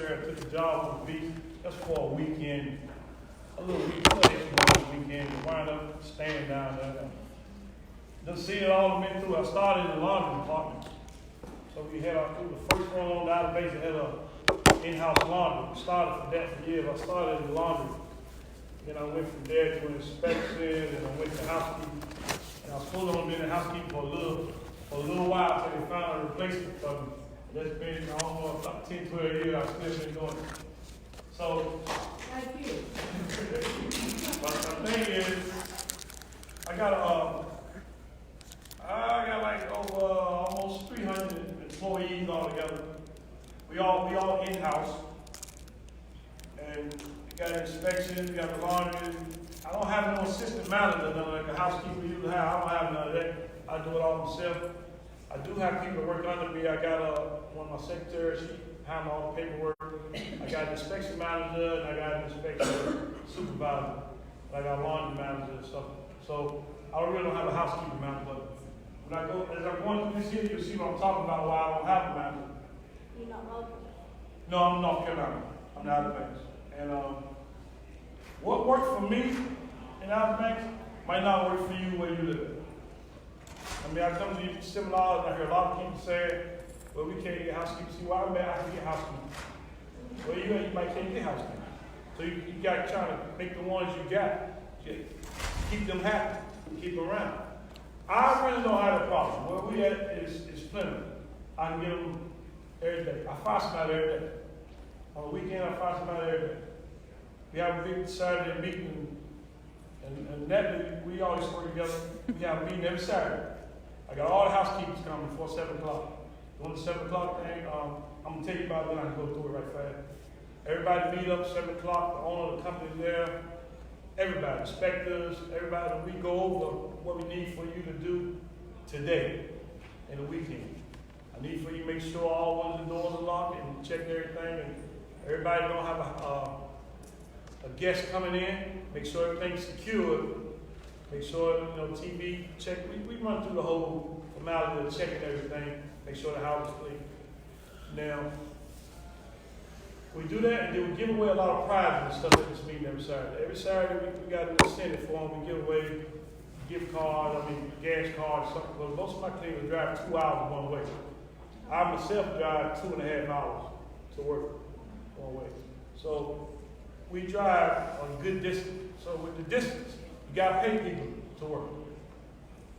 there, took the job on the beach, just for a weekend, a little weekend, to wind up staying down there. Done seen it all the way through. I started in the laundry department. So we had the first one on the database that had a in-house laundry. We started for that for years. I started in the laundry. Then I went from there to inspection, and I went to housekeeping. And I was supposed to only been in housekeeping for a little while until they found a replacement for me. That's been, I don't know, about 10, 12 years I've still been doing it. So, thank you. But the thing is, I got like over almost 300 employees altogether. We all in-house. And we got inspection, we got the laundry. I don't have no assistant manager, like a housekeeper usually have. I don't have none of that. I do it all myself. I do have people that work under me. I got one of my secretaries, she handles all the paperwork. I got an inspection manager, and I got an inspection supervisor. I got a laundry manager and stuff. So I really don't have a housekeeping manager. But when I go, as I'm going through this here, you'll see what I'm talking about, why I don't have a manager. You're not local? No, I'm North Carolina. I'm Outer Banks. And what worked for me in Outer Banks might not work for you where you live. I mean, I come to these seminars, and I hear a lot of people say, well, we can't get housekeepers. See, why well, I can get housekeepers? Well, you might can't get housekeepers. So you got to try to make the ones you got, keep them happy, keep them around. I really don't have a problem. Where we at is plenty. I can get them every day. I find somebody every day. On the weekend, I find somebody every day. We have a big Saturday meeting, and that we always work together. We have a meeting every Saturday. I got all the housekeepers coming before 7 o'clock. Doing the 7 o'clock thing, I'm going to tell you about it, then I can go through it right fast. Everybody meet up 7 o'clock, the owner of the company is there. Everybody, inspectors, everybody, we go over what we need for you to do today and the weekend. I need for you to make sure all of the doors are locked and check everything, and everybody don't have a guest coming in. Make sure everything's secured. Make sure, TV, check. We run through the whole formality of checking everything. Make sure the house is clean. Now, we do that, and then we give away a lot of prizes and stuff at this meeting every Saturday. Every Saturday, we got an incentive for them. We give away gift cards, gas cards, something. Because most of my cleaners drive 2 hours one way. I myself drive 2.5 hours to work one way. So we drive on a good distance. So with the distance, you got to pay people to work.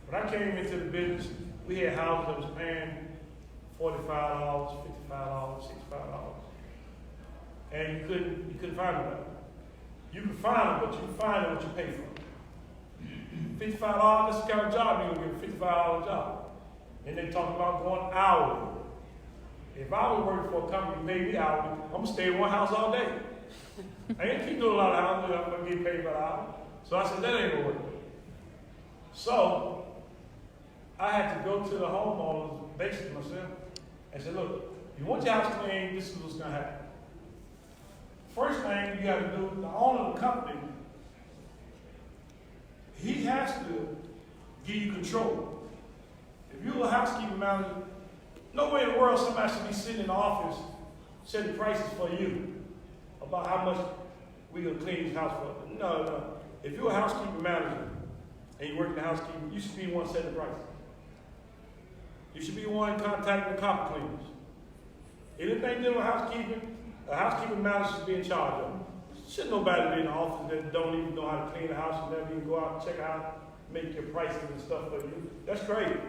When I came into the business, we had houses that was paying $45, $55, $65. And you couldn't find them. You can find them, but you find them what you pay for. $55, that's the kind of job you're going to get, a $55 job. And they talk about going hourly. If I was working for a company that paid me hourly, I'm going to stay in one house all day. I ain't keep doing a lot of houses, I'm going to get paid by the hour. So I said, that ain't going to work. So I had to go to the homeowners, basically myself, and said, look, you want your house clean, this is what's going to happen. First thing you got to do, the owner of the company, he has to give you control. If you're a housekeeping manager, no way in the world somebody should be sitting in the office setting prices for you about how much we're going to clean this house for. No. If you're a housekeeping manager and you work in the housekeeping, you should be the one setting the price. You should be the one contacting the carpet cleaners. Anything dealing with housekeeping, a housekeeping manager should be in charge of it. Shouldn't nobody be in the office that don't even know how to clean the house and never even go out and check out, make your prices and stuff for you. That's crazy.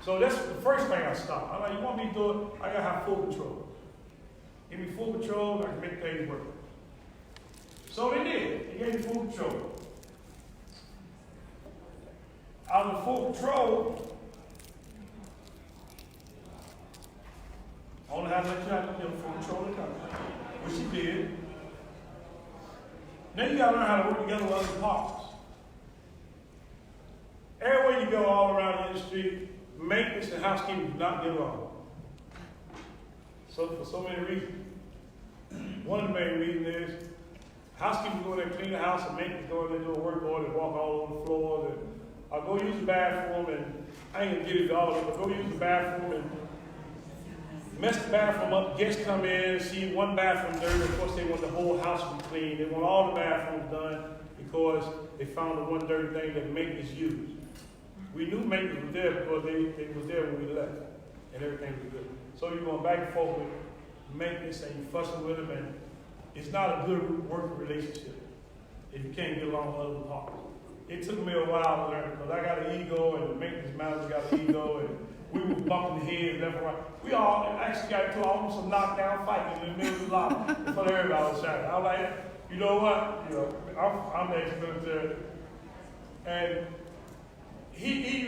So that's the first thing I stopped. I'm like, you want me to do it? I gotta have full control. Give me full control, I can make things work. So they did. They gave me full control. Out of the full control, I only had to let you have to give full control of the company, which he did. Then you got to learn how to work together with other departments. Everywhere you go all around the industry, maintenance and housekeeping do not get along. So for so many reasons. One of the main reasons is housekeepers go in there clean the house and maintenance go in there do a work order and walk all over the floor. And I'll go use the bathroom and I ain't gonna get it all, but go use the bathroom and mess the bathroom up. Guests come in, see one bathroom dirty. Of course, they want the whole house to be clean. They want all the bathrooms done because they found the one dirty thing that maintenance used. We knew maintenance was there because they was there when we left, and everything was good. So you're going back and forth with maintenance, and you fussing with them, and it's not a good working relationship if you can't get along with other departments. It took me a while to learn because I got an ego, and the maintenance manager got an ego, and we were bumping heads left and right. We all actually got into almost a knockdown fight in the middle of the lot in front of everybody on Saturday. I was like, you know what? You know, I'm ex-military, and he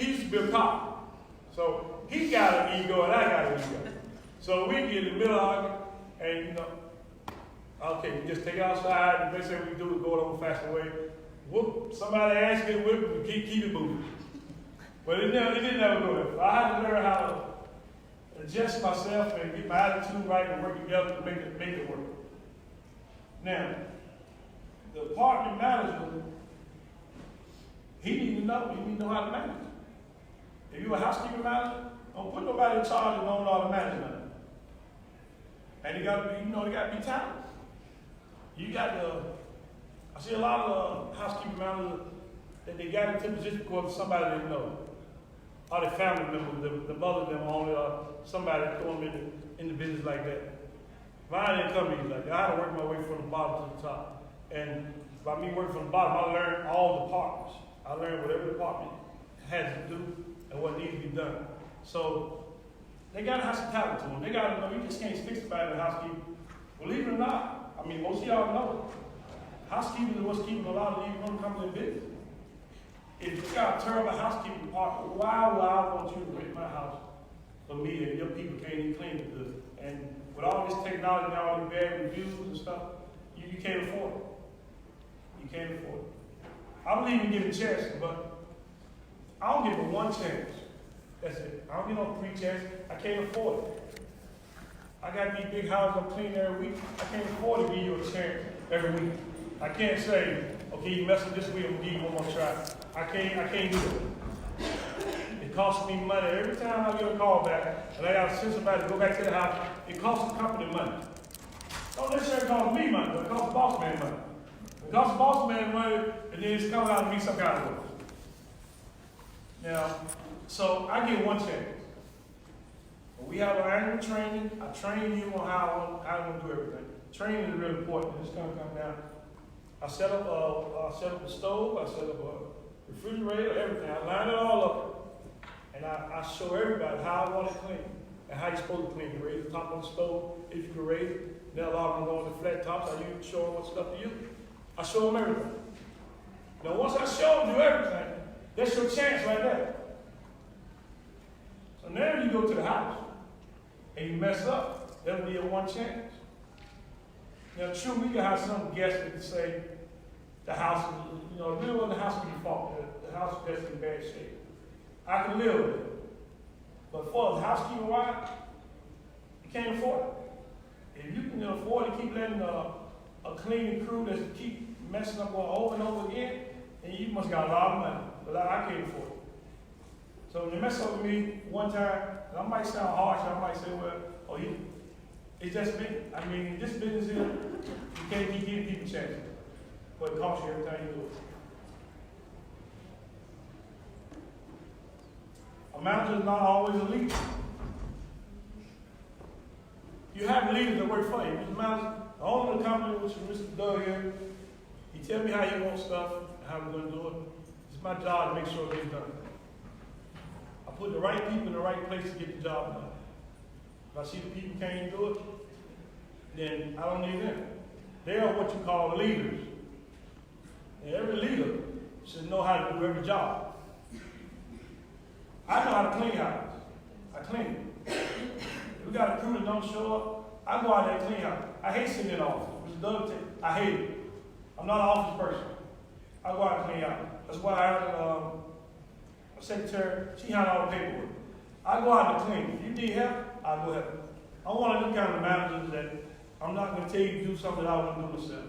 used to be a cop, so he got an ego and I got an ego. So we get in the middle of it, and you know, okay, we just take it outside, and the best thing we do is go the old-fashioned way. Whoop, somebody asked me to whip it, keep it moving. But it didn't ever go there. I had to learn how to adjust myself and get my attitude right and work together to make it work. Now, the department manager, he need to know how to manage. If you're a housekeeping manager, don't put nobody in charge that don't know how to manage nothing. And they gotta be, they gotta be talented. You got I see a lot of housekeeping managers that they got into position because of somebody they know. Or their family members, the mother them on it, or somebody that throw them in the business like that. Mine didn't come easy like that. I had to work my way from the bottom to the top. And by me working from the bottom, I learned all departments. I learned what every department has to do and what needs to be done. So they got to have some talent to them. They got to know you just can't fix somebody in housekeeping. Believe it or not, I mean, most of y'all know, housekeeping is what's keeping a lot of these women coming in business. If you got a terrible housekeeping department, why would I want you to rent my house for me and your people can't even clean it good? And with all this technology and all these bad reviews and stuff, you can't afford it. You can't afford it. I believe in giving chances, but I don't give them one chance. That's it. I don't give them 3 chances. I can't afford it. I got these big houses I'm cleaning every week. I can't afford to give you a chance every week. I can't say, okay, you messed up this week, I'm gonna give you one more try. I can't do it. It costs me money. Every time I get a call back and I gotta send somebody to go back to the house, it costs the company money. Don't necessarily cost me money, but it costs the boss man money. It costs the boss man money, and then it's coming out of me some kind of way. Now, so I get one chance. When we have our annual training, I train you on how I want to do everything. Training is really important. It's gonna come down. I set up a stove, I set up a refrigerator, everything. I line it all up, and I show everybody how I want it clean and how you're supposed to clean it. You raise the top of the stove if you can raise it. Then a lot of them go on the flat tops. I show them what stuff to use. I show them everything. Now once I show them you everything, that's your chance right there. So now you go to the house and you mess up, that'll be your one chance. Now, true, we can have some guests that can say the house, it really wasn't the house to be fault. The house is just in bad shape. I can live with it. But for the housekeeping wise, you can't afford it. If you can afford to keep letting a cleaning crew that keep messing up over and over again, then you must got a lot of money. But I can't afford it. So when they mess up with me one time, and I might sound harsh, I might say, it's just me. I mean, this business here, you can't keep giving people chances. But it costs you every time you do it. A manager is not always a leader. You have leaders that work for you. Mr. Manager, the owner of the company, which is Mr. Doug here, he tell me how he wants stuff and how we're going to do it. It's my job to make sure it gets done. I put the right people in the right place to get the job done. If I see the people can't do it, then I don't need them. They are what you call leaders. And every leader should know how to do every job. I know how to clean houses. I clean. If we got a crew that don't show up, I go out there and clean houses. I hate sitting in the office. Mr. Doug, I hate it. I'm not an office person. I go out and clean houses. That's why I have a secretary. She handles all the paperwork. I go out and clean. If you need help, I'll go help. I'm one of them kind of managers that I'm not going to tell you to do something that I want to do myself.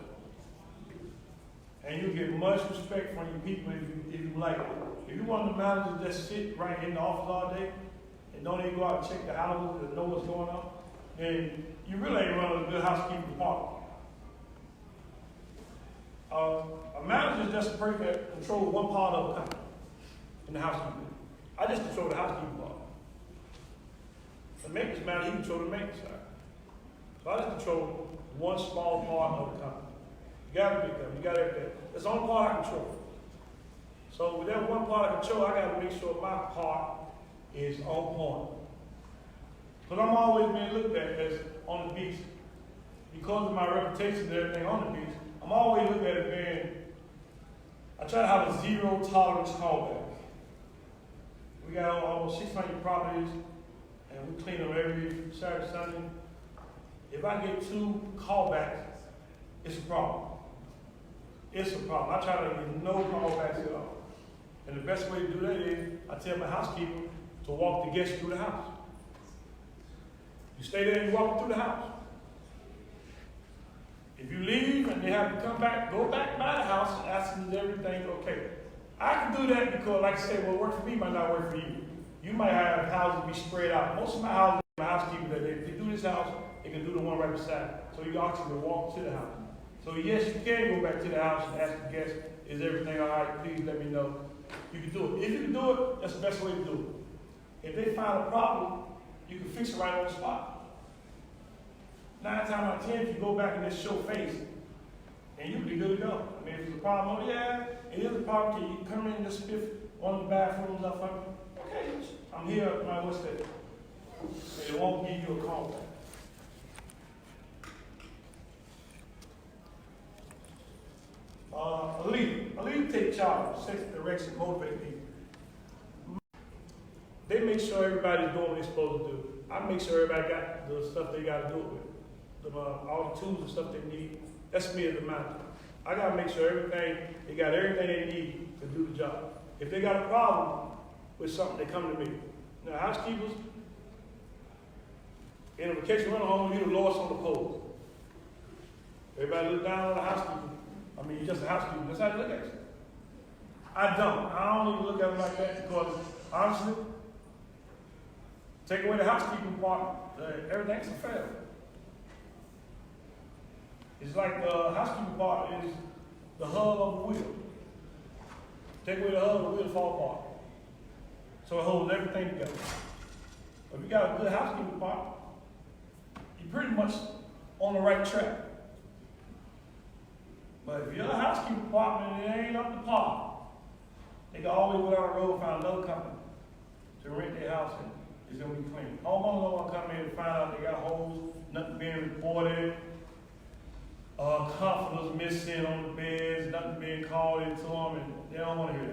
And you get much respect from your people if you like it. If you want the managers that sit right in the office all day and don't even go out and check the houses and know what's going on, then you really ain't running a good housekeeping department. A manager is just a person that controls one part of the company in the housekeeping. I just control the housekeeping part. The maintenance manager, he controls the maintenance side. So I just control one small part of the company. You got a big company, you got everything. That's the only part I control. So with that one part I control, I got to make sure my part is on point. Because I'm always being looked at as on the beach. Because of my reputation and everything on the beach, I'm always looked at as being, I try to have a zero tolerance callback. We got almost 600 properties, and we clean them every Saturday, Sunday. If I get 2 callbacks, it's a problem. It's a problem. I try to get no callbacks at all. And the best way to do that is, I tell my housekeeper to walk the guests through the house. You stay there and you walk through the house. If you leave and they have to come back, go back by the house and ask them is everything okay. I can do that because, like I said, what works for me might not work for you. You might have houses be spread out. Most of my houses, my housekeeper, that if they do this house, they can do the one right beside it. So you actually walk to the house. So yes, you can go back to the house and ask the guest, is everything all right? Please let me know. You can do it. If you can do it, that's the best way to do it. If they find a problem, you can fix it right on the spot. 9 times out of 10, if you go back and just show face, and you'll be good to go. I mean, if it's a problem, oh yeah, it is a problem. Can you come in and just spiff one of the bathrooms up for me? Okay, I'm here, my what's that? They won't give you a call back. A leader take charge, set direction, motivate people. They make sure everybody's doing what they're supposed to do. I make sure everybody got the stuff they got to do it with. All the tools and stuff they need. That's me as the manager. I got to make sure they got everything they need to do the job. If they got a problem with something, they come to me. Now, housekeepers, in a vacation rental home, you're the lowest on the pole. Everybody look down on the housekeeper. I mean, you're just a housekeeper. That's how they look at you. I don't even look at them like that because, honestly, take away the housekeeping part, everything's a fail. It's like the housekeeping part is the hub of the wheel. Take away the hub, the wheel fall apart. So it holds everything together. If you got a good housekeeping part, you're pretty much on the right track. But if you're a housekeeping department and it ain't up to par, they can always go down the road and find another company to rent their house and it's going to be clean. Homeowners don't want to come in and find out they got holes, nothing being reported, comforters missing on the beds, nothing being called into them, and they don't want to hear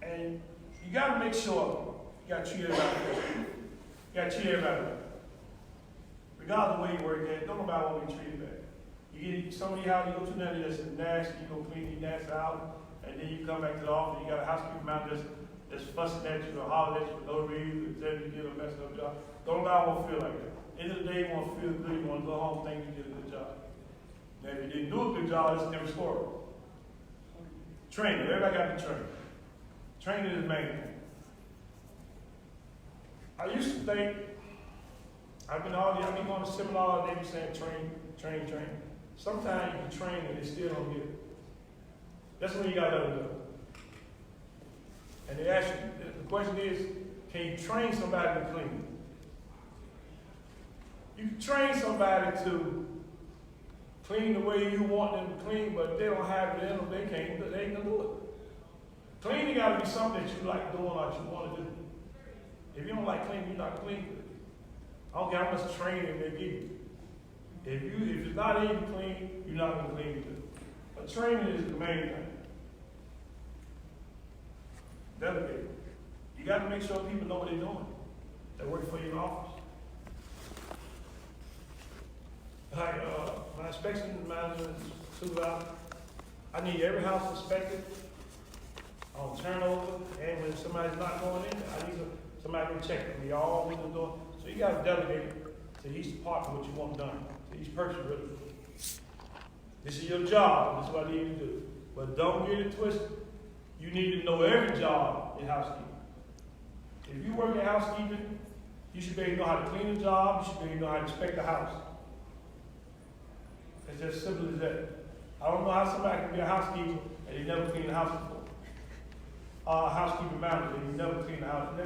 that. And you got to make sure you got to treat everybody well. You got to treat everybody well. Regardless of where you work at, don't nobody want to be treated bad. You get some of these houses, you go to nothing that's nasty, you go clean these nasty houses, and then you come back to the office, you got a housekeeping manager that's fussing at you or hollering at you for no reason, telling you did a messed up job. Don't nobody want to feel like that. End of the day, you want to feel good, you want to go home and think you did a good job. Now, if you didn't do a good job, that's a different story. Training, everybody got to be trained. Training is the main thing. I used to think, I've been going to seminars, they be saying train. Sometimes you can train and they still don't get it. That's when you got to let them go. And they ask you, the question is, can you train somebody to clean? You can train somebody to clean the way you want them to clean, but if they don't have it in them, they ain't gonna do it. Cleaning got to be something that you like doing or you want to do. If you don't like cleaning, you're not cleaning. I don't care how much training they give you. If it's not in you clean, you're not going to clean it. But training is the main thing. Delegate. You got to make sure people know what they're doing. That work for you in the office. My inspection manager, supervisor, I need every house inspected on turnover, and when somebody's not going in, I need somebody to check it. We all need to do it. So you got to delegate to each department what you want done, to each person really. This is your job. This is what I need you to do. But don't get it twisted. You need to know every job in housekeeping. If you work in housekeeping, you should be able to know how to clean the job, you should be able to know how to inspect the house. It's as simple as that. I don't know how somebody can be a housekeeper and they never clean the house before. Housekeeping manager, and you never clean the house.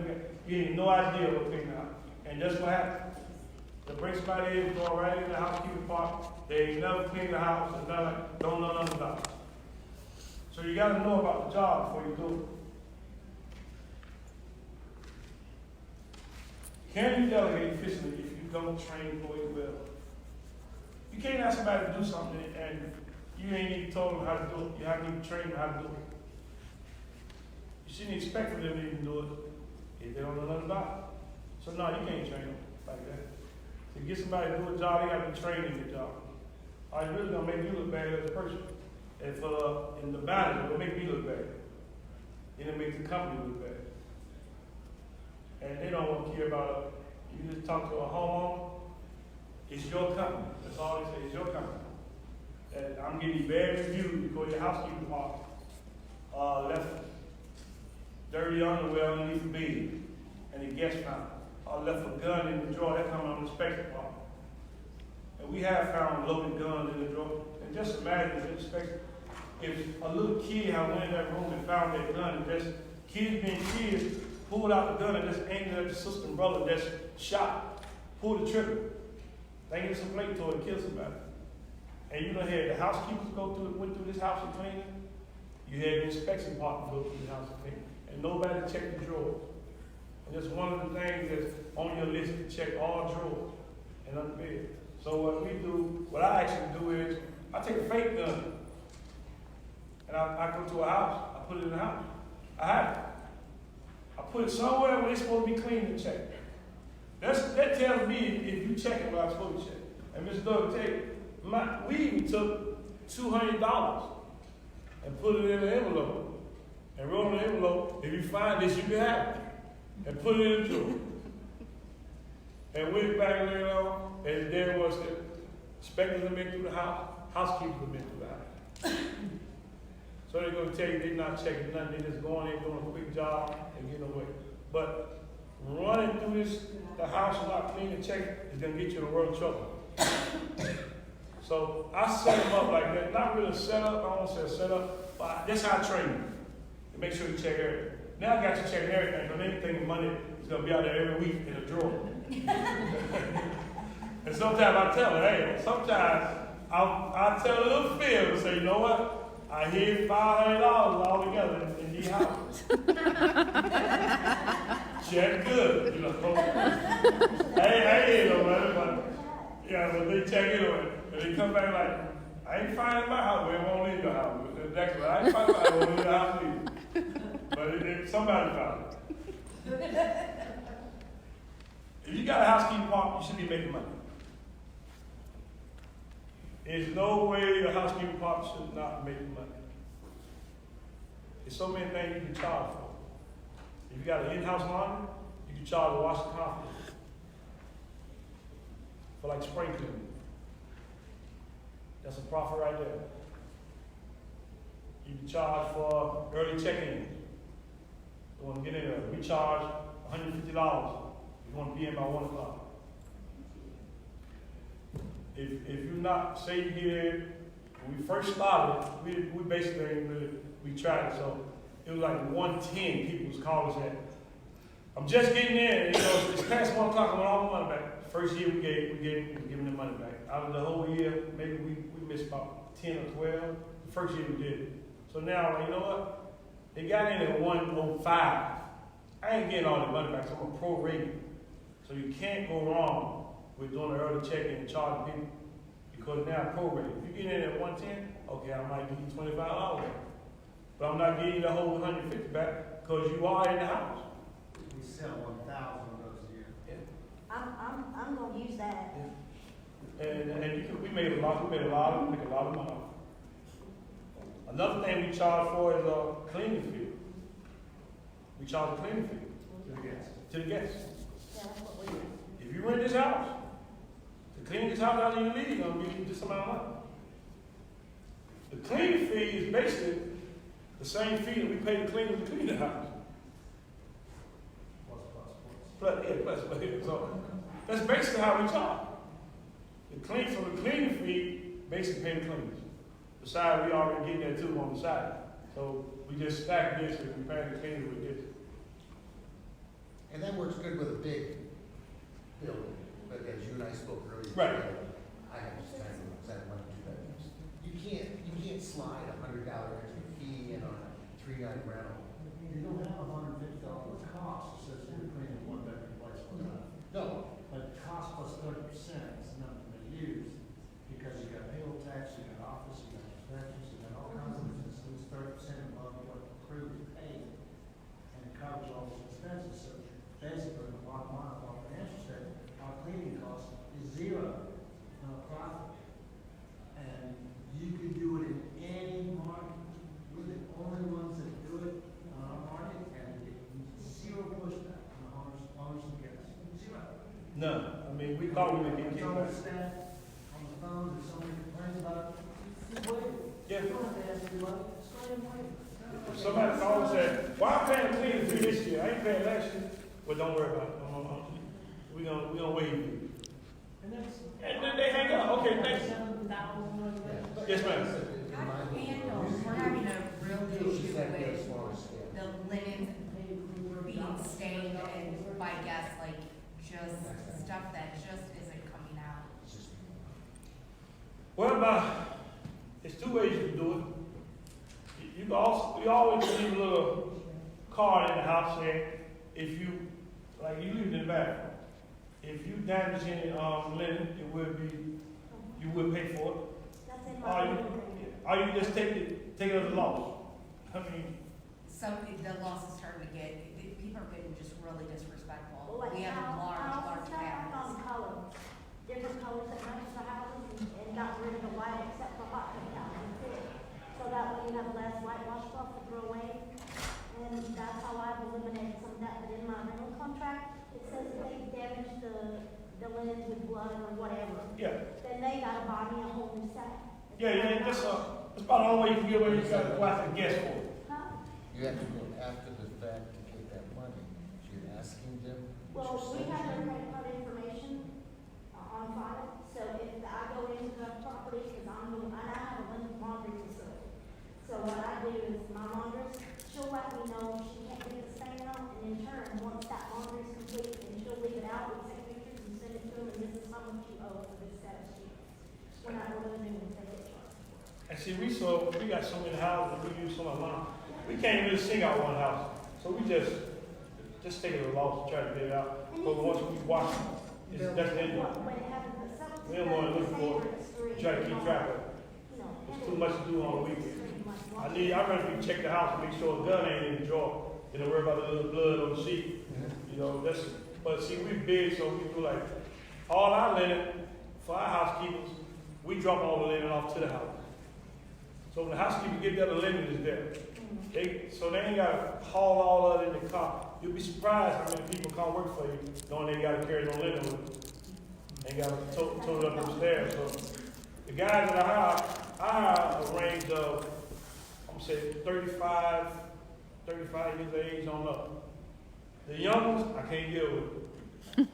You have no idea what clean the house. And that's what happened. They bring somebody in, go right in the housekeeping part, they ain't never clean the house, and don't know nothing about it. So you gotta know about the job before you do it. Can you delegate efficiently if you don't train employees well? You can't ask somebody to do something and you ain't even told them how to do it. You haven't even trained them how to do it. You shouldn't expect for them to even do it if they don't know nothing about it. So no, you can't train them like that. To get somebody to do a job, they got to be trained in the job. Or it's really gonna make you look bad as a person. If in the manager, it'll make me look bad. Then it makes the company look bad. And they don't want to care about it. You just talk to a homeowner, it's your company. That's all they say, it's your company. And I'm getting bad reviews because your housekeeping department left dirty underwear underneath the bed, and the guest found it. Or left a gun in the drawer, that comes on the inspection department. And we have found loaded guns in the drawer. And just imagine if a little kid had went in that room and found that gun, and just kids being kids, pulled out the gun and just aimed at the sister and brother, just shot, pulled the trigger, thinking some plate to it and killed somebody. And you done had the housekeepers went through this house and cleaned it. You had the inspection department go through the house and clean it. And nobody checked the drawers. And that's one of the things that's on your list, to check all drawers and under bed. So what I actually do is, I take a fake gun and I go to a house, I put it in the house. I have it. I put it somewhere where it's supposed to be clean and checked. That tells me if you check it what I'm supposed to check. And Mr. Doug will tell you, we even took $200 and put it in an envelope and wrote on the envelope, if you find this, you can have it. And put it in the drawer. And went back later on, and there was the inspectors that been through the house, housekeepers that been through the house. So they're going to tell you they're not checking nothing, they're just going in, doing a quick job, and getting away. But running through the house not clean and checking is going to get you in a world of trouble. So I set them up like that. Not really set up, I don't say a set up, but that's how I train them. To make sure you check everything. Now I got you checking everything, but anything in money is going to be out there every week in a drawer. And sometimes I tell her, hey, sometimes I'll tell a little fib and say, you know what? I hear $500 all together in these houses. Check good, you know. Hey, no matter, but yeah, but they check it on, and they come back like, I ain't finding my house, we won't leave your house. That's what I ain't finding my house, we won't leave your house either. But somebody found it. If you got a housekeeping department, you should be making money. There's no way a housekeeping department should not be making money. There's so many things you can charge for. If you got an in-house laundry, you can charge to wash the carpet. For like spring cleaning. That's a profit right there. You can charge for early check-in. You want to get in there. We charge $150 if you want to be in by 1 o'clock. If you're not, say you get in, when we first started, we basically ain't really, we tried it, so it was like 110 people was calling us at. I'm just getting in, and it's past 1 o'clock, I want all the money back. First year we gave them the money back. Out of the whole year, maybe we missed about 10 or 12. The first year we did it. So now, you know what? They got in at 105. I ain't getting all the money back, so I'm a pro rating. So you can't go wrong with doing an early check-in and charging people because now prorated. If you get in at 110, okay, I might give you $25 back. But I'm not giving you the whole 150 back because you are in the house. We sell 1,000 of those a year. Yeah. I'm gonna use that. Yeah. And we make a lot of money. Another thing we charge for is a cleaning fee. We charge a cleaning fee to the guests. Yeah, that's what we do. If you rent this house, to clean this house out of your leave, you're going to give you this amount of money. The cleaning fee is basically the same fee that we pay the cleaners to clean the house. Plus 5. plus, so that's basically how we charge. So the cleaning fee basically pay the cleaners. Besides, we already get that too on the side. So we just stack this and compare the cleaner with this. And that works good with a big building, but as you and I spoke earlier. Right. today, I have to tell you, that 1 or 2 bedrooms. You can't slide $100 extra fee in on a 3-night rental. You don't have $150 cost associated with cleaning one bedroom place one time. No, But cost plus 30% is nothing to use, because you got payroll tax, you got office, you got inspections, you got all kinds of business, so it's 30% above what the crew is paid. And it covers all those expenses, so basically, the bottom line of our financial statement, our cleaning cost is zero, profit. And you could do it in any market, we're the only ones that do it in our market, and get zero pushback from the owners and guests, zero. None. I mean, we thought we would get It's on the kickback. staff, on the phones, if somebody complains about it, just wait. Yeah. You don't have to ask anybody, just go ahead and wait. If somebody calls and said, "Why I'm paying the cleaning fee this year? I ain't paying last year." Well, don't worry about it. We gonna waive. And that's. And then they hang up. Okay, thanks. Yes, ma'am. We're having a real issue that with goes smaller scale. the linens being stained and by guests, like just stuff that just isn't coming out. It's just- Well, it's 2 ways you can do it. You can also, we always leave a little card in the house saying, if you, like you leave it in the bathroom. If you damage any linen, it would be, you would pay for it. That's in Or my. you just take it as a loss. I mean, The loss is starting to get, people are getting just really disrespectful. Well, like We have large houses now have cabinets. gone color, different colors that match the houses and got rid of the white except for hot tub houses. So that way you have less whitewash stuff to throw away. And that's how I've eliminated some of that, but in my rental contract, it says if they damage the linens with blood or whatever, yeah. then they gotta buy me a whole new set. Yeah, that's about the only way you can get away. You gotta go out and guess for it. Huh? You have to go after the fact to get that money. So you're asking them. what Well, your we have their credit credit card information on file, so if I go into the property, because I have a laundry facility. So what I do is my laundress, she'll let me know she can't get the stain out, and in turn, once that laundry is complete, and she'll leave it out, we take pictures and send it to them, and this is how much you owe for this set of sheets. When I order them, we take it. And see, we got so many houses, we use so much money. We can't really sing out one house. So we just take it as a loss, try to get it out. But once we wash it, that's the end of it. When it happens, We don't want to look for it, try to keep track of it. There's too much to do on the weekend. I'd rather you check the house and make sure the gun ain't in the drawer, than to worry about the little blood on the sheet. You know, but see, we big, so we do like, all our linen, for our housekeepers, we drop all the linen off to the house. So when the housekeeper get there, the linen is there. So they ain't gotta haul all of it in the car. You'll be surprised how many people come work for you, knowing they gotta carry no linen with them. They gotta tote it up upstairs. So the guys that I hire a range of, I'm gonna say 35 years of age on up. The young ones, I can't deal with.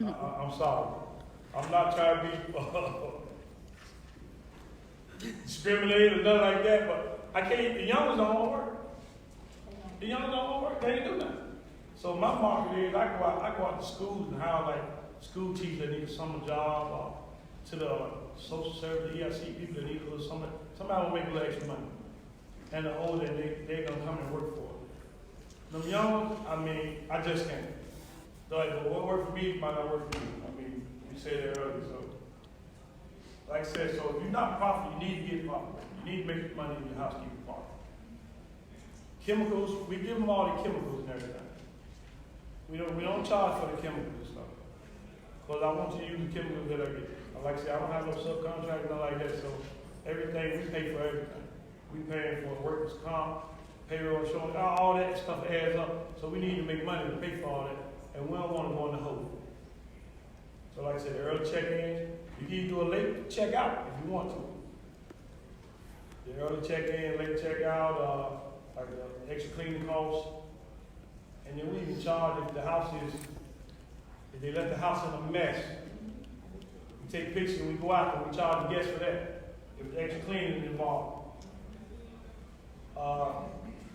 I'm sorry. I'm not trying to be discriminate or nothing like that, but I can't, the young ones don't want to work. The young ones don't want to work, they ain't do nothing. So my market is, I go out to schools and hire like school teachers that need a summer job, or to the social service, the EIC people that need a little summer, somebody will make a little extra money. And the older, they're gonna come and work for it. Them young ones, I mean, I just can't. They're like, well, what worked for me might not work for you. I mean, you said that earlier, so. Like I said, so if you're not profitable, you need to get profitable. You need to make money in your housekeeping part. Chemicals, we give them all the chemicals and everything. We don't charge for the chemicals and stuff. Because I want you to use the chemicals that I get. Like I said, I don't have no subcontract, nothing like that, so everything, we pay for everything. We pay for workers' comp, payroll, insurance, all that stuff adds up. So we need to make money to pay for all that, and we don't want to go in the hole. So like I said, early check-in, you can do a late check-out if you want to. The early check-in, late check-out, like extra cleaning costs. And then we even charge if the house is If they left the house in a mess, we take pictures and we go out and we charge the guests for that. If there's extra cleaning involved.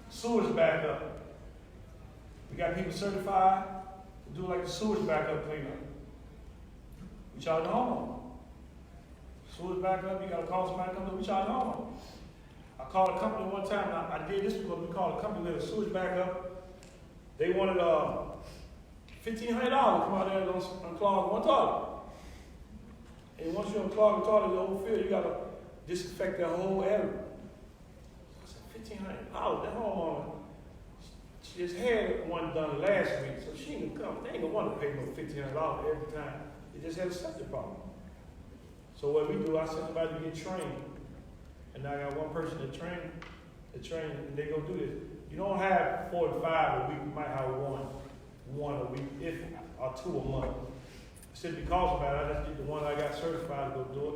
Sewers back up. We got people certified to do like the sewers backup cleanup. We charge the homeowner. Sewers back up, you gotta call somebody to come do, we charge the homeowner. I called a company one time, and I did this because we called a company with a sewage backup. They wanted $1,500 to come out there and unclog one toilet. And once you unclog the toilet, the whole field, you gotta disinfect that whole area. I said, $1,500, that homeowner, she just had one done last week, so she ain't gonna come. They ain't gonna want to pay no $1,500 every time. They just had a septic problem. So what we do, I send somebody to get trained. And now I got one person to train, and they go do this. You don't have 4 to 5 a week, you might have one a week, or 2 a month. Simply because about it, I just get the one I got certified to go do it.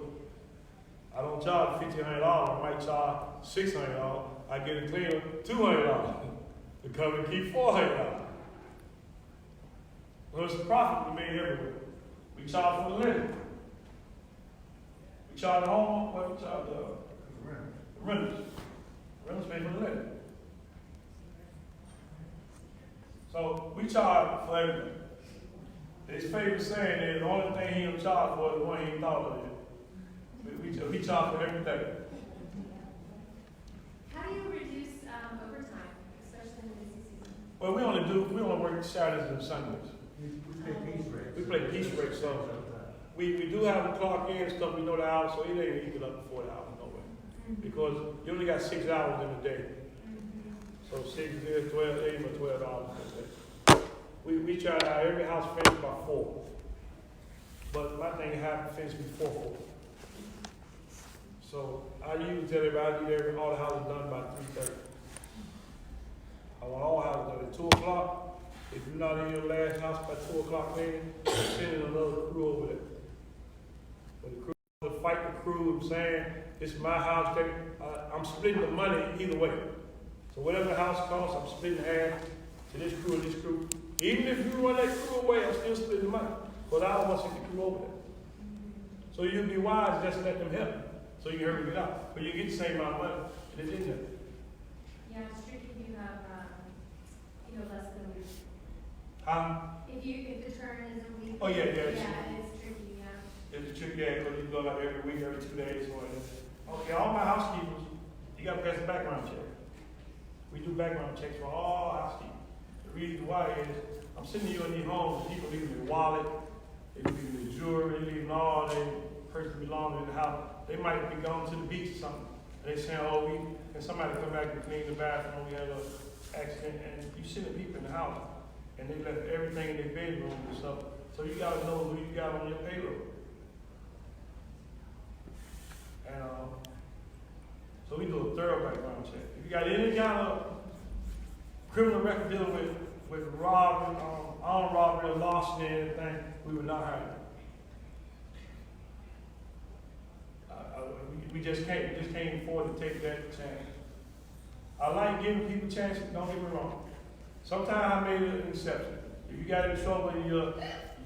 I don't charge $1,500, I might charge $600. I get a cleaner $200 to come and keep $400. Well, it's a profit we made everywhere. We charge for the linen. We charge the home, what we charge the renters. Renters pay for the linen. So we charge for everything. His favorite saying is the only thing he don't charge for is the one he ain't thought of yet. We charge for everything. How do you reduce overtime, especially in the busy season? Well, we only work Saturdays and Sundays. We play piece breaks. We play piece breaks, so we do have a clock in and stuff, we know the hours, so it ain't equal up to 40 hours, no way. Because you only got 6 hours in a day. So 6 is 12, 8 or 12 hours a day. We try to have every house finished by 4. But my thing is have to finish before 4. So I usually tell everybody I need all the houses done by 3:30. I want all houses done at 2 o'clock. If you're not in your last house by 2 o'clock cleaning, send in another crew over there. When the crew to fight the crew, I'm saying, this is my house, I'm splitting the money either way. So whatever the house costs, I'm splitting half to this crew and this crew. Even if you run that crew away, I'm still splitting the money. But I don't want to see the crew over there. So you'd be wise just let them help. So you can hurry it out. But you get the same amount of money. And it isn't. Yeah, it's tricky if you have, less than a week. If the turn is a week. Oh, yeah. Yeah, it's tricky, yeah. It's a trick, yeah, because you go out every week, every 2 days. Okay, all my housekeepers, you got to pass a background check. We do background checks for all housekeepers. The reason why is, I'm sending you in these homes, people leaving their wallet, they leaving their jewelry, they leaving all their personal belongings in the house. They might be going to the beach or something. And they saying, and somebody come back and clean the bathroom, we had an accident, and you sending people in the house, and they left everything in their bedroom and stuff. So you gotta know who you got on your payroll. And so we do a thorough background check. If you got any kind of criminal record dealing with robbery, armed robbery, or larceny, or anything, we would not hire you. We just can't afford to take that chance. I like giving people chances, don't get me wrong. Sometimes I made an exception. If you got in trouble in your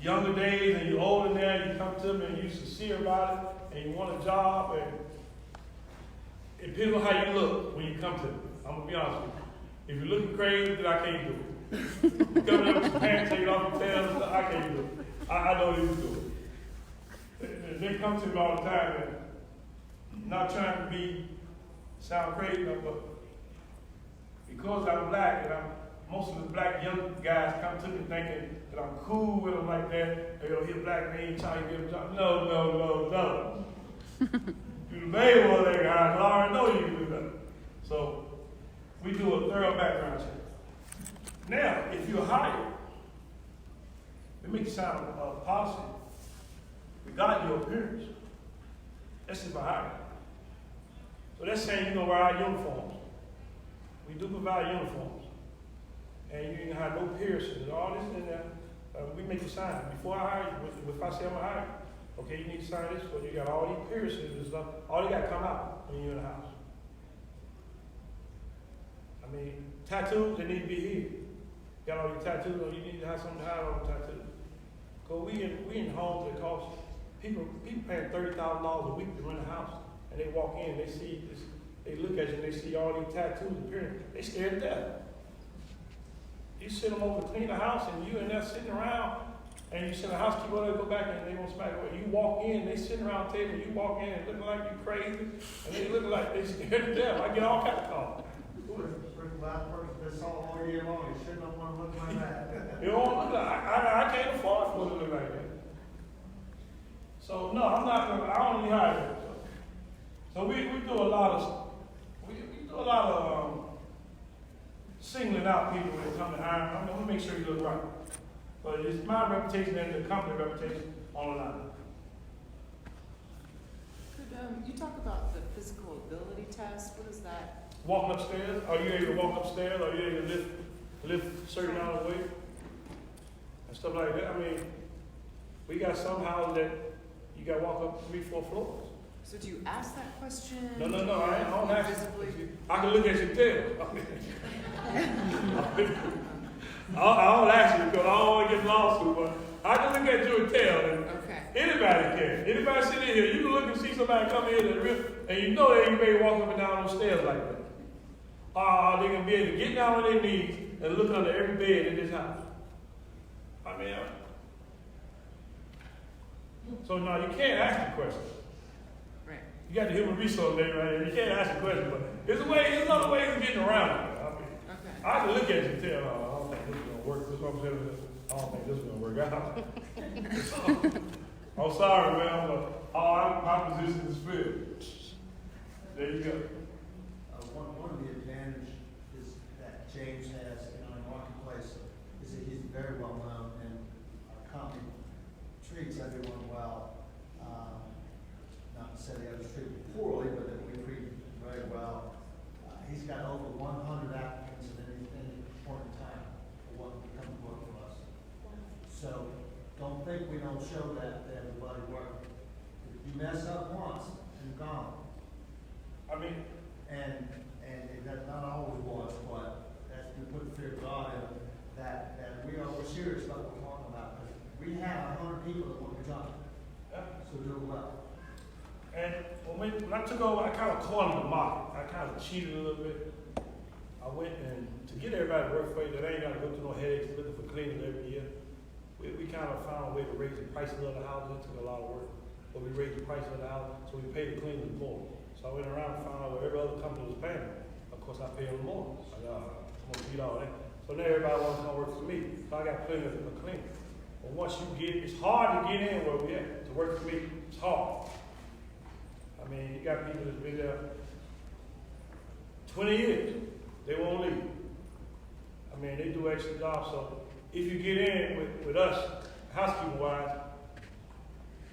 younger days and you're older now, you come to me and you're sincere about it, and you want a job, and it depends on how you look when you come to me. I'm gonna be honest with you. If you're looking crazy, then I can't do it. You coming up with your pants taken off your tail and stuff, I can't do it. I don't even do it. They come to me all the time, and not trying to sound crazy, but because I'm black, and most of the black young guys come to me thinking that I'm cool with them like that. They go, he's black man, trying to get a job. No. You the baby one there, guys. I already know you can do that. So we do a thorough background check. Now, if you're hired, it makes it sound policy regarding your appearance. That's if I hire. So that's saying you're going to wear our uniforms. We do provide uniforms. And you didn't have no piercings and all this in there. We make you sign. Before I hire you, if I say I'm going to hire you, okay, you need to sign this for you. Got all these piercings and stuff. All you got to come out when you're in the house. I mean, tattoos, they need to be here. Got all your tattoos on, you need to have something to hide on the tattoos. Cause we in homes that cost, people paying $30,000 a week to rent a house, and they walk in, they see this, they look at you, and they see all these tattoos appearing, they stare to death. You send them over to clean the house, and you in there sitting around, and you send a housekeeper over to go back, and they won't smack away. You walk in, they sitting around the table, you walk in, and looking like you crazy, and they look like they scared to death. I get all kinds of calls. Loud person, this all year long, you shouldn't have one look like that. You don't look like, I can't afford for it to look like that. So no, I'm not gonna, I don't need hire. So we do a lot of, we do a lot of singling out people when they come to hire. I'm gonna make sure you look right. But it's my reputation and the company reputation on the line. Could you talk about the physical ability test? What is that? Walking upstairs, are you able to walk upstairs? Are you able to lift certain amount of weight? And stuff like that. I mean, we got some houses that you got to walk up 3-4 floors. So do you ask that question? No, I don't ask. Visibly? I can look at your tail. I don't ask you because I don't want to get lawsuit, but I can look at your tail. And Okay. anybody can. Anybody sitting in here, you can look and see somebody come in and you know that you may walk up and down those stairs like that. Or they can be able to get down on their knees and look under every bed in this house. I mean, so no, you can't ask the question. Right. You got the human resource there, right? You can't ask the question, but there's other ways of getting around it. I mean, Okay. I can look at you and tell, I don't think this is going to work. This is what I'm saying. I don't think this is going to work out. I'm sorry, man, but my position is filled. There you go. One of the advantages is that James has in our marketplace is that he's very well known and our company treats everyone well. Not to say the others treat him poorly, but that we treat him very well. He's got over 100 applicants at any point in time for what would come to work for us. So don't think we don't show that to everybody working. If you mess up once, you're gone. I mean, And that's not always was, but that's, we put the fear of God in that we're serious about what we're talking about. We have 100 people that want the job, yeah. so do it well. And when I took over, I kind of cornered the market. I kind of cheated a little bit. I went and to get everybody to work for you, that ain't got to go through no headaches looking for cleaners every year. We kind of found a way to raise the prices of the houses. It took a lot of work, but we raised the price of the house, so we paid the cleaners more. So I went around and found out what every other company was paying. Of course, I pay them more. I'm gonna beat all that. So now everybody wants to come work for me. So I got plenty of cleaners. But once you get, it's hard to get in where we at. To work for me, it's hard. I mean, you got people that's been there 20 years. They won't leave. I mean, they do extra jobs. So if you get in with us, housekeeping wise,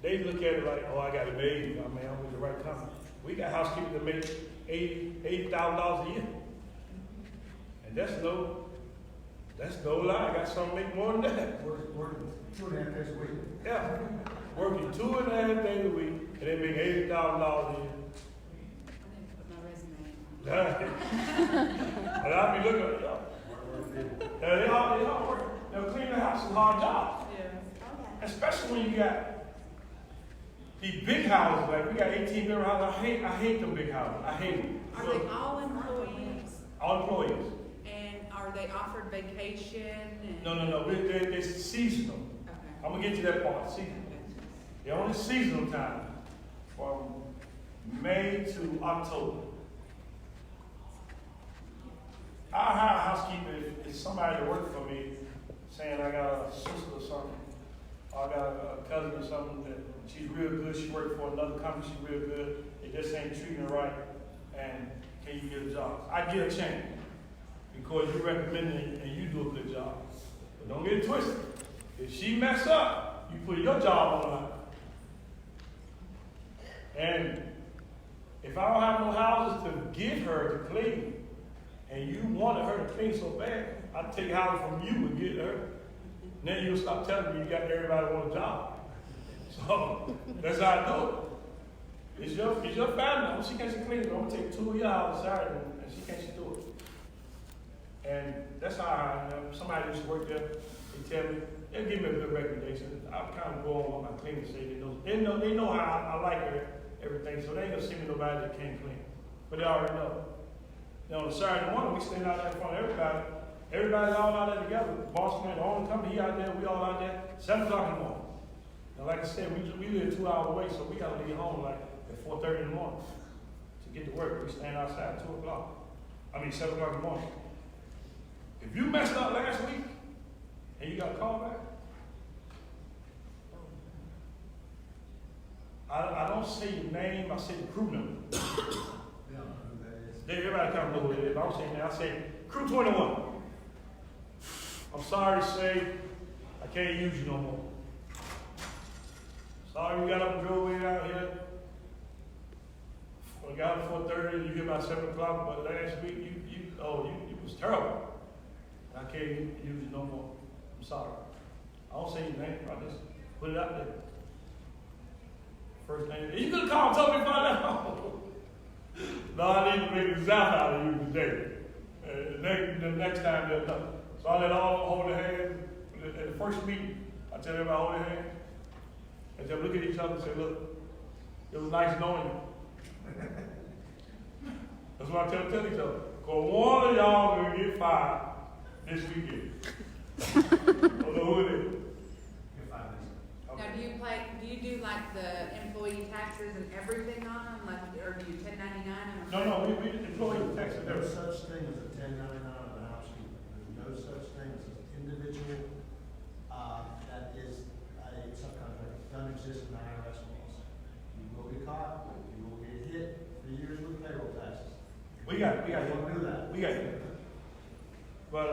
they look at it like, oh, I got it made. I mean, I'm with the right company. We got housekeepers that make $80,000 a year. And that's no lie. I got some make more than that. Working 2.5 days a week. Yeah. Working 2.5 days a week, and they make $80,000 a year. I didn't put my resume. And I be looking at y'all. They all work. They'll clean the house is a hard job. Yeah. Okay. Especially when you got these big houses, like we got 18-bedroom houses. I hate them big houses. I hate them. Are they all employees? All employees. And are they offered vacation? And No. It's seasonal. Okay. I'm gonna get to that part. Seasonal. They're only seasonal time from May to October. I hire a housekeeper if somebody to work for me, saying I got a sister or something, or I got a cousin or something that she's real good. She worked for another company. She's real good. They just ain't treating her right. And can you get a job? I get a chance because you recommend it and you do a good job. But don't get it twisted. If she mess up, you put your job on the line. And if I don't have no houses to give her to clean, and you wanted her to clean so bad, I'd take houses from you and get her. And then you'll stop telling me you got everybody want a job. So that's how I do it. It's your family. She can't clean it. I'm gonna take 2 of your houses Saturday, and she can't do it. And that's how somebody used to work there. They tell me they'll give me a good recommendation. I'll kind of go on what my cleaner say. They know how I like everything, so they ain't gonna send me nobody that can't clean. But they already know. Now on a Saturday morning, we stand out there in front of everybody. Everybody's all out there together. Boss man, the owner company, he out there, we all out there, 7 o'clock in the morning. Now like I said, we live 2 hours away, so we gotta leave home like at 4:30 in the morning to get to work. We stand outside at 7 o'clock in the morning. If you messed up last week and you got a call back, I don't say your name, I say the crew number. We don't know who that is. Everybody kind of know who it is. I don't say that. I say crew 21. I'm sorry to say I can't use you no more. Sorry you got up and drove way out here. We got up 4:30 and you get about 7 o'clock, but last week you was terrible. I can't use you no more. I'm sorry. I don't say your name, I just put it out there. First name. You could have called and told me about that. No, I need to make a zap out of you today. The next time they're done. So I let all hold their hands. At the first meeting, I tell everybody hold their hands. And just look at each other and say, look, it was nice knowing you. That's what I tell each other. Because one of y'all will get fired this weekend. I don't know who it is. You're fine. Now, do you do like the employee taxes and everything on them, like, or do you 1099 them? No, we employee tax and There's everything. no such thing as a 1099 of the housekeeper. There's no such thing as an individual, that is a subcontractor. Doesn't exist in the IRS laws. You will get caught, you will get hit for years with payroll taxes. We got You don't do that. We got it. But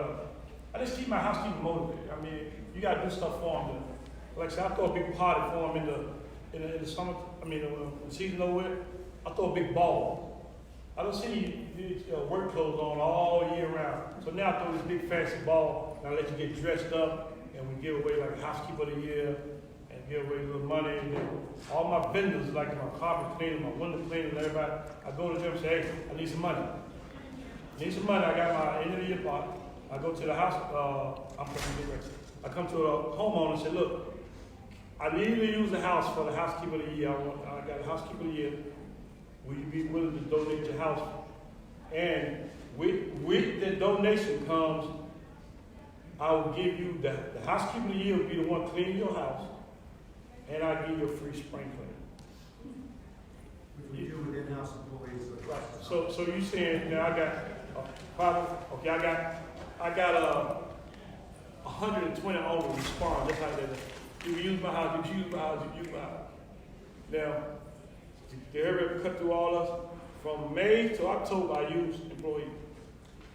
I just keep my housekeeper motivated. I mean, you got to do stuff for them. Like I said, I throw a big party for them in the summer. I mean, when the season over with, I throw a big ball. I don't see these work clothes on all year round. So now I throw this big fancy ball, and I let you get dressed up, and we give away like a housekeeper of the year, and give away a little money. And then all my vendors, like my carpet cleaner, my window cleaner, and everybody, I go to them and say, hey, I need some money. I need some money. I got my end of the year party. I go to the house, I come to a homeowner and say, look, I need to use the house for the housekeeper of the year. I got a housekeeper of the year. Will you be willing to donate your house? And with the donation comes, I will give you the housekeeper of the year will be the one cleaning your house, and I'll give you a free spring cleaner. Which we do with in-house employees. Right. So you saying now I got 120 owners respond just like that. You can use my house, you can use my house, you can use my house. Now, did ever cut through all of us? From May to October, I use employees.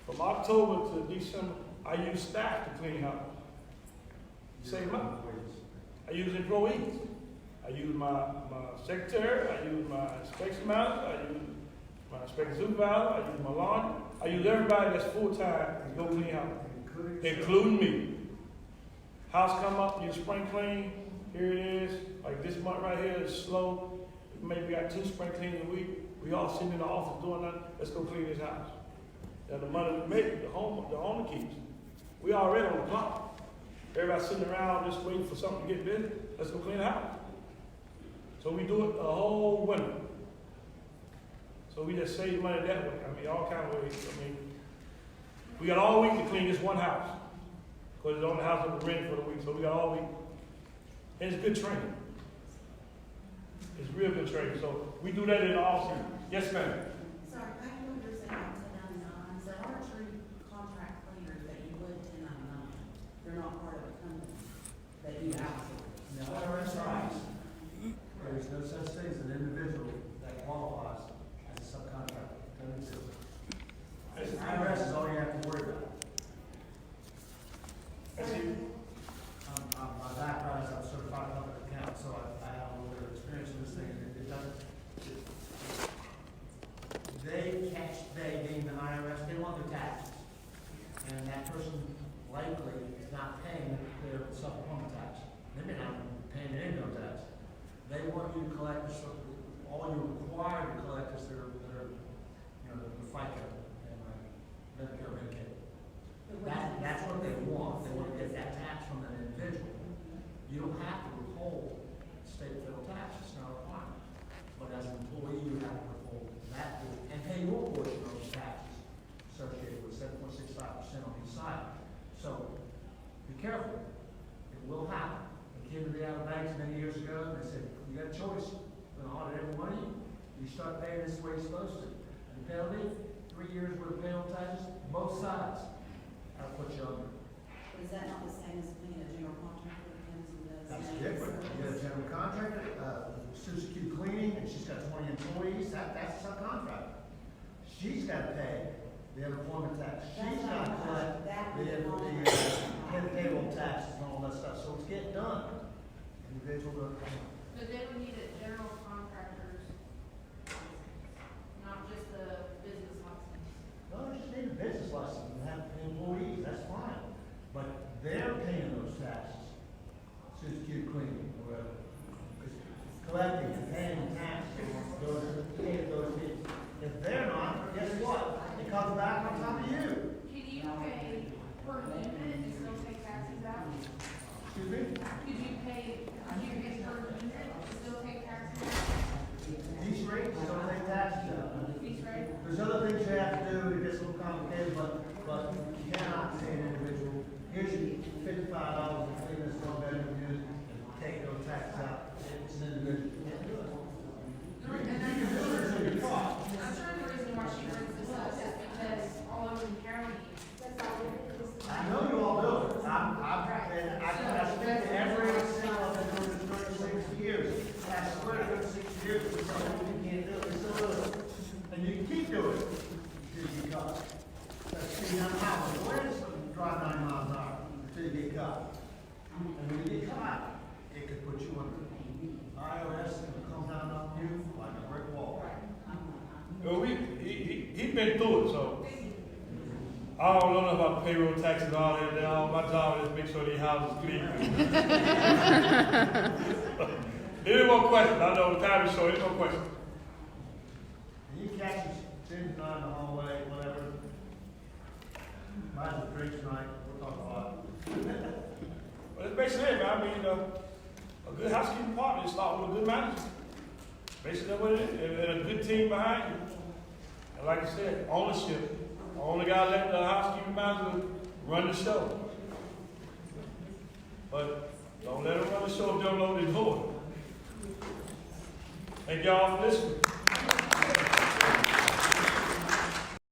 From October to December, I use staff to clean house. Same month. I use employees. I use my secretary, I use my inspection manager, I use my inspection supervisor, I use my laundry. I use everybody that's full-time to go clean house, including me. House come up, you spring clean, here it is. Like this month right here is slow. Maybe got 2 spring cleans a week. We all sitting in the office doing nothing. Let's go clean this house. Now the money we make, the owner keeps. We already on the clock. Everybody sitting around just waiting for something to get busy. Let's go clean the house. So we do it the whole winter. So we just save money that way. I mean, all kind of ways. I mean, we got all week to clean this one house. Because it's the only house that we're renting for the week. So we got all week. And it's good training. It's real good training. So we do that in the off season. Yes, ma'am. Sorry, I know you're saying 1099s, there are true contract cleaners that you would 1099. They're not part of a company that you outsource. No, that's right. There's no such thing as an individual that qualifies as a subcontractor. Doesn't exist. IRS is all you have to worry about. That's it. My background is I'm certified public accountant, so I have a little bit of experience in this thing. It doesn't. They being the IRS, they want their taxes, and that person likely is not paying their supplemental tax. They may not be paying their income tax. They want you to collect all you're required to collect is their the FICA and Medicare, Medicaid. That's what they want. They want to get that tax from an individual. You don't have to withhold state and federal tax, it's not a requirement. But as an employee, you have to withhold that and pay your portion of those taxes associated with 7.65% on each side. So, be careful, it will happen. I came to the Outer Banks many years ago, and they said, you got a choice, we're gonna audit every one of you. You start paying this the way you're supposed to. And the penalty, 3 years worth of payroll taxes, both sides. That'll put you under. But is that not the same as being a general contractor that comes and does? That's different. You got a general contractor, Susie Q Cleaning, and she's got 20 employees, that's a subcontractor. She's gotta pay the unemployment tax. She's gotta collect the payroll taxes and all that stuff, so it's getting done. Individual, But they would need it general contractors, not just the business license. No, they just need a business license and have employees, that's fine. But they're paying those taxes. Susie Q Cleaning, or whatever. Collecting and paying taxes, those people. If they're not, guess what? It comes back on top of you. Can you pay per unit and still take taxes out? Excuse me? Could you pay unit per unit and still take taxes out? These rates don't take taxes out. These rates? There's other things you have to do, it gets a little complicated, but you cannot pay an individual, here's your $55 to clean this one bedroom unit and take those taxes out. It's an individual. You can't do it. You can do it until you're caught. I'm sure the reason why she brings this up is because all over the county, I know you all do it. I spent every single of it for 36 years. I swear to 36 years, it's something you can't do it, you still do it. And you can keep doing it until you get caught. That's speeding down the highway. Where is it? Drive 9 miles an hour until you get caught. And when you get caught, it could put you under IRS and it comes down on you like a brick wall. Well, he been through it, so I don't know about payroll taxes and all that. All my job is make sure these houses clean. Any more questions? I know the time is short. Any more questions? And you catch us sitting in the hallway, whatever. Buy some drinks tonight, we'll talk about it. Well, that's basically it, man. I mean, a good housekeeping partner is start with a good manager. Basically, that's what it is. And a good team behind you. And like I said, ownership. The only guy letting the housekeeping manager run the show. But don't let them run the show if they don't know what they're doing. Thank y'all for listening.